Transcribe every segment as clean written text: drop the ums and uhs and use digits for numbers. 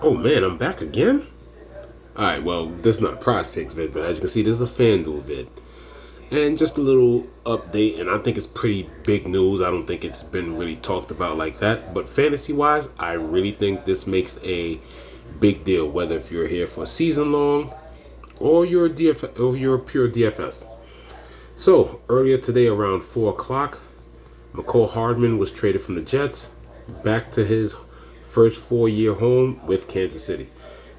Oh man, I'm back again? Alright, well, this is not Prize Picks vid, but as you can see, this is a FanDuel vid. And just a little update, and I think it's pretty big news. I don't think it's been really talked about like that. But fantasy wise, I really think this makes a big deal, whether if you're here for a season long or you're a or you're a pure DFS. So earlier today around 4 o'clock, Mecole Hardman was traded from the Jets back to his first 4 year home with Kansas City.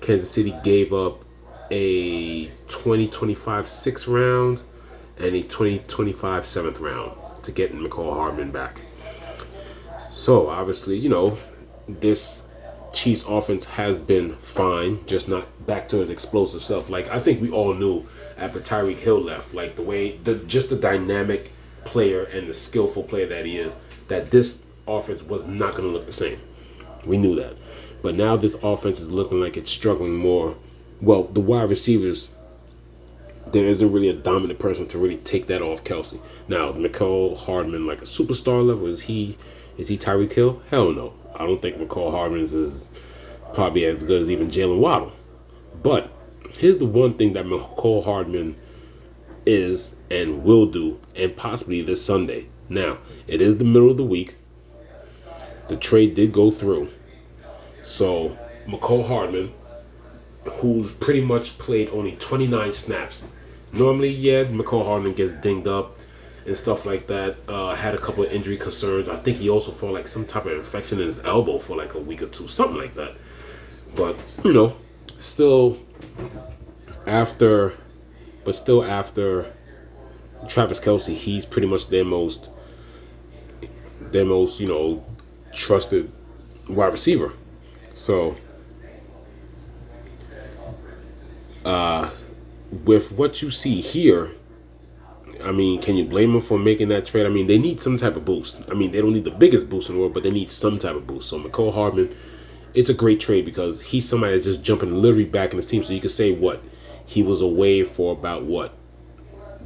Kansas City gave up a 2025 sixth round and a 2025 seventh round to get Mecole Hardman back. So obviously, this Chiefs offense has been fine, just not back to its explosive self. Like I think we all knew after Tyreek Hill left, like the dynamic player and the skillful player that he is, that this offense was not going to look the same. We knew that. But now this offense is looking like it's struggling more. Well, the wide receivers, there isn't really a dominant person to really take that off Kelsey. Now, is Mecole Hardman like a superstar level? Is he Tyreek Hill? Hell no. I don't think Mecole Hardman is probably as good as even Jalen Waddle. But here's the one thing that Mecole Hardman is and will do, and possibly this Sunday. Now, it is the middle of the week. The trade did go through. So, Mecole Hardman, who's pretty much played only 29 snaps. Normally, yeah, Mecole Hardman gets dinged up and stuff like that. Had a couple of injury concerns. I think he also fought like some type of infection in his elbow for like a week or two, something like that. But, still after, still after Travis Kelsey, he's pretty much their most, trusted wide receiver. So, with what you see here, I mean, can you blame them for making that trade? I mean, they need some type of boost. I mean, they don't need the biggest boost in the world, but they need some type of boost. So, Mecole Hardman, it's a great trade because he's somebody that's just jumping literally back in his team. So, you could say what? He was away for about what?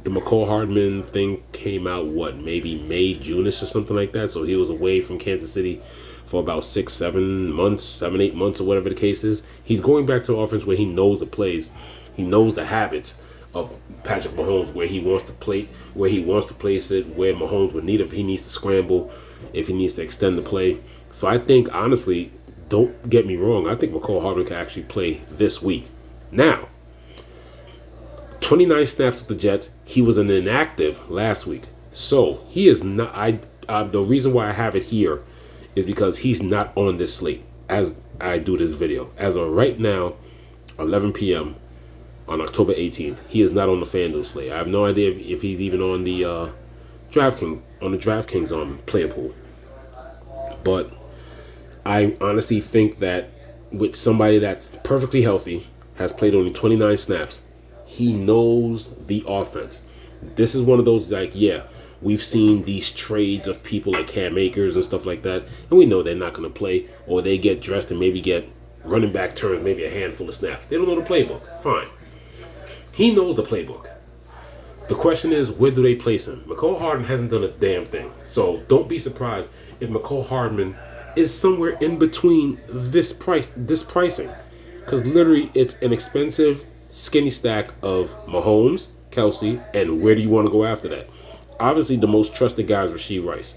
The Mecole Hardman thing came out, what? Maybe May, June-ish or something like that. So, he was away from Kansas City for about 6, 7 months, 7, 8 months, or whatever the case is. He's going back to an offense where he knows the plays, he knows the habits of Patrick Mahomes, where he wants to play, where he wants to place it, where Mahomes would need it if he needs to scramble, if he needs to extend the play. So I think, honestly, don't get me wrong, I think Mecole Hardman can actually play this week. Now, 29 snaps with the Jets. He was an inactive last week, so he is not. The reason why I have it here is because he's not on this slate as I do this video. As of right now, 11 p.m. on October 18th, he is not on the FanDuel slate. I have no idea if he's even on the DraftKings player pool. But I honestly think that with somebody that's perfectly healthy, has played only 29 snaps, he knows the offense. This is one of those, like, yeah, we've seen these trades of people like Cam Akers and stuff like that, and we know they're not going to play, or they get dressed and maybe get running back turns, maybe a handful of snaps. They don't know the playbook. Fine. He knows the playbook. The question is, where do they place him? Mecole Hardman hasn't done a damn thing. So don't be surprised if Mecole Hardman is somewhere in between this pricing. Because literally it's an expensive, skinny stack of Mahomes, Kelsey, and where do you want to go after that? Obviously, the most trusted guy is Rashee Rice.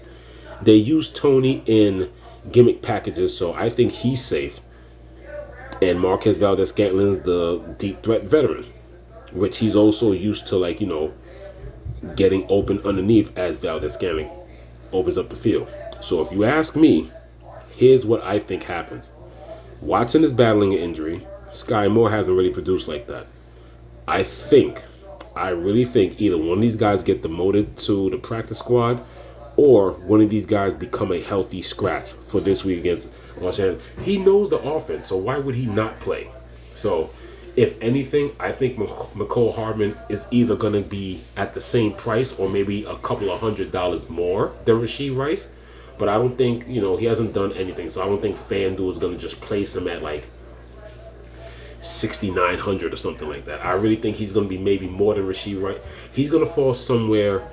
They use Tony in gimmick packages, so I think he's safe. And Marquez Valdez-Scantlin's the deep threat veteran, which he's also used to, getting open underneath as Valdez-Scantling opens up the field. So if you ask me, here's what I think happens. Watson is battling an injury. Sky Moore hasn't really produced like that. I really think either one of these guys get demoted to the practice squad, or one of these guys become a healthy scratch for this week against Los Angeles. He knows the offense, so why would he not play? So, if anything, I think Mecole Hardman is either going to be at the same price or maybe a couple of $100 more than Rashee Rice. But I don't think, he hasn't done anything. So I don't think FanDuel is going to just place him at like 6,900 or something like that. I really think he's going to be maybe more than Rashee Rice. He's going to fall somewhere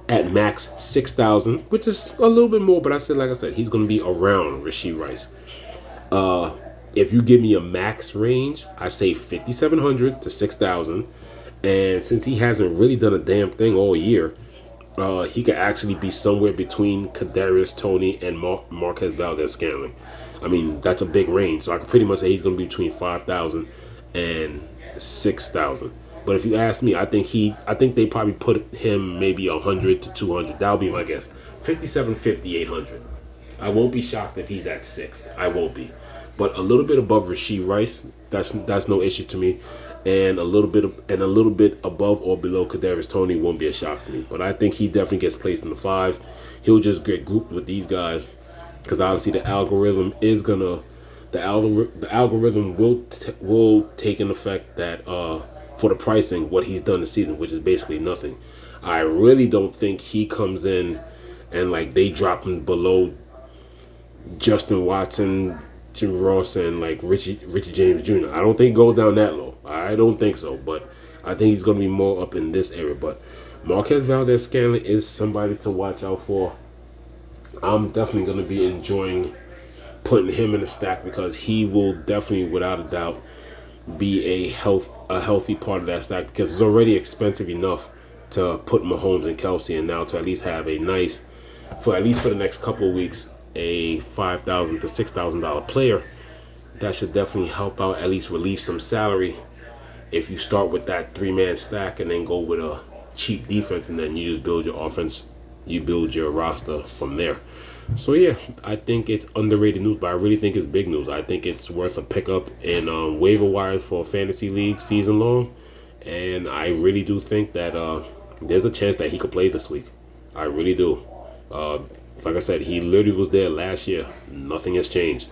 at max 6,000, which is a little bit more. But like I said, he's going to be around Rashee Rice. if you give me a max range, I say 5,700 to 6,000. And since he hasn't really done a damn thing all year, he could actually be somewhere between Kadarius Toney and Marquez Valdez-Scantling. I mean, that's a big range. So I could pretty much say he's going to be between 5,000 and 6,000. But if you ask me, I think they probably put him maybe 100 to 200. That'll be my guess. 5750, 800. I won't be shocked if he's at 6. I won't be. But a little bit above Rashee Rice, that's no issue to me. And a little bit above or below Kadarius Toney won't be a shock to me. But I think he definitely gets placed in the 5. He'll just get grouped with these guys because obviously the algorithm is gonna the algorithm will take in effect that for the pricing what he's done this season, which is basically nothing. I really don't think he comes in and like they drop him below Justin Watson, Jim Ross, and like Richie James Jr. I don't think it goes down that low. I don't think so, but I think he's going to be more up in this area. But Marquez Valdez-Scantling is somebody to watch out for. I'm definitely going to be enjoying putting him in the stack because he will definitely, without a doubt, be a healthy part of that stack because it's already expensive enough to put Mahomes and Kelsey, and now to at least have a nice, at least for the next couple of weeks, a $5,000 to $6,000 player. That should definitely help out, at least relieve some salary. If you start with that 3-man stack and then go with a cheap defense and then you just build your offense, you build your roster from there. So yeah, I think it's underrated news, but I really think it's big news. I think it's worth a pickup in waiver wires for a fantasy league season long. And I really do think that there's a chance that he could play this week. I really do. Like I said, he literally was there last year. Nothing has changed.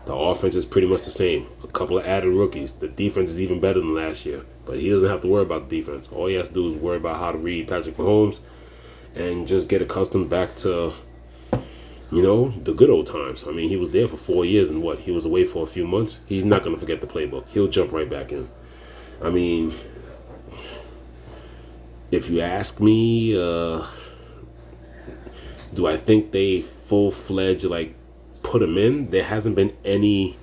The offense is pretty much the same. A couple of added rookies. The defense is even better than last year. But he doesn't have to worry about the defense. All he has to do is worry about how to read Patrick Mahomes and just get accustomed back to, the good old times. I mean, he was there for 4 years and he was away for a few months. He's not going to forget the playbook. He'll jump right back in. I mean, if you ask me, do I think they full-fledged, put him in? There hasn't been any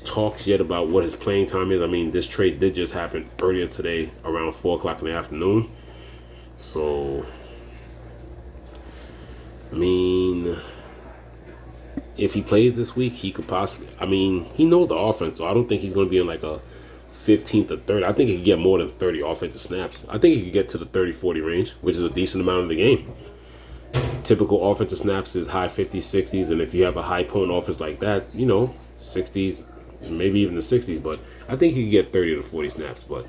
talks yet about what his playing time is. I mean, this trade did just happen earlier today around 4 o'clock in the afternoon. So, I mean, if he plays this week, he could possibly, he knows the offense, so I don't think he's going to be in like a 15th or 30th. I think he could get more than 30 offensive snaps. I think he could get to the 30-40 range, which is a decent amount of the game. Typical offensive snaps is high 50s, 60s, and if you have a high-point offense like that, 60s, maybe even the 60s, but I think he could get 30 to 40 snaps. But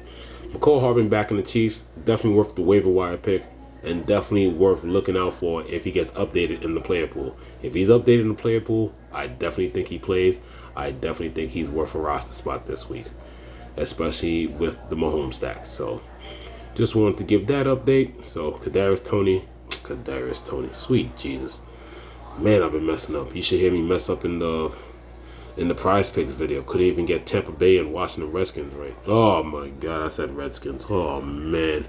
Mecole Hardman back in the Chiefs, definitely worth the waiver wire pick, and definitely worth looking out for if he gets updated in the player pool. If he's updated in the player pool, I definitely think he plays. I definitely think he's worth a roster spot this week, especially with the Mahomes stack. So just wanted to give that update. So Kadarius Toney, sweet Jesus. Man, I've been messing up. You should hear me mess up in the prize picks video. Couldn't even get Tampa Bay and Washington Redskins right. Oh my God, I said Redskins. Oh man.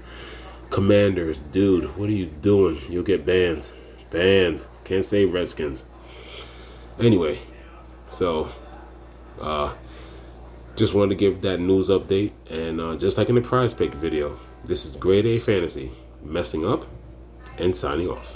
Commanders, dude, what are you doing? You'll get banned. Banned. Can't say Redskins. Anyway, so just wanted to give that news update. And just like in the prize pick video, this is Grade A Fantasy, messing up and signing off.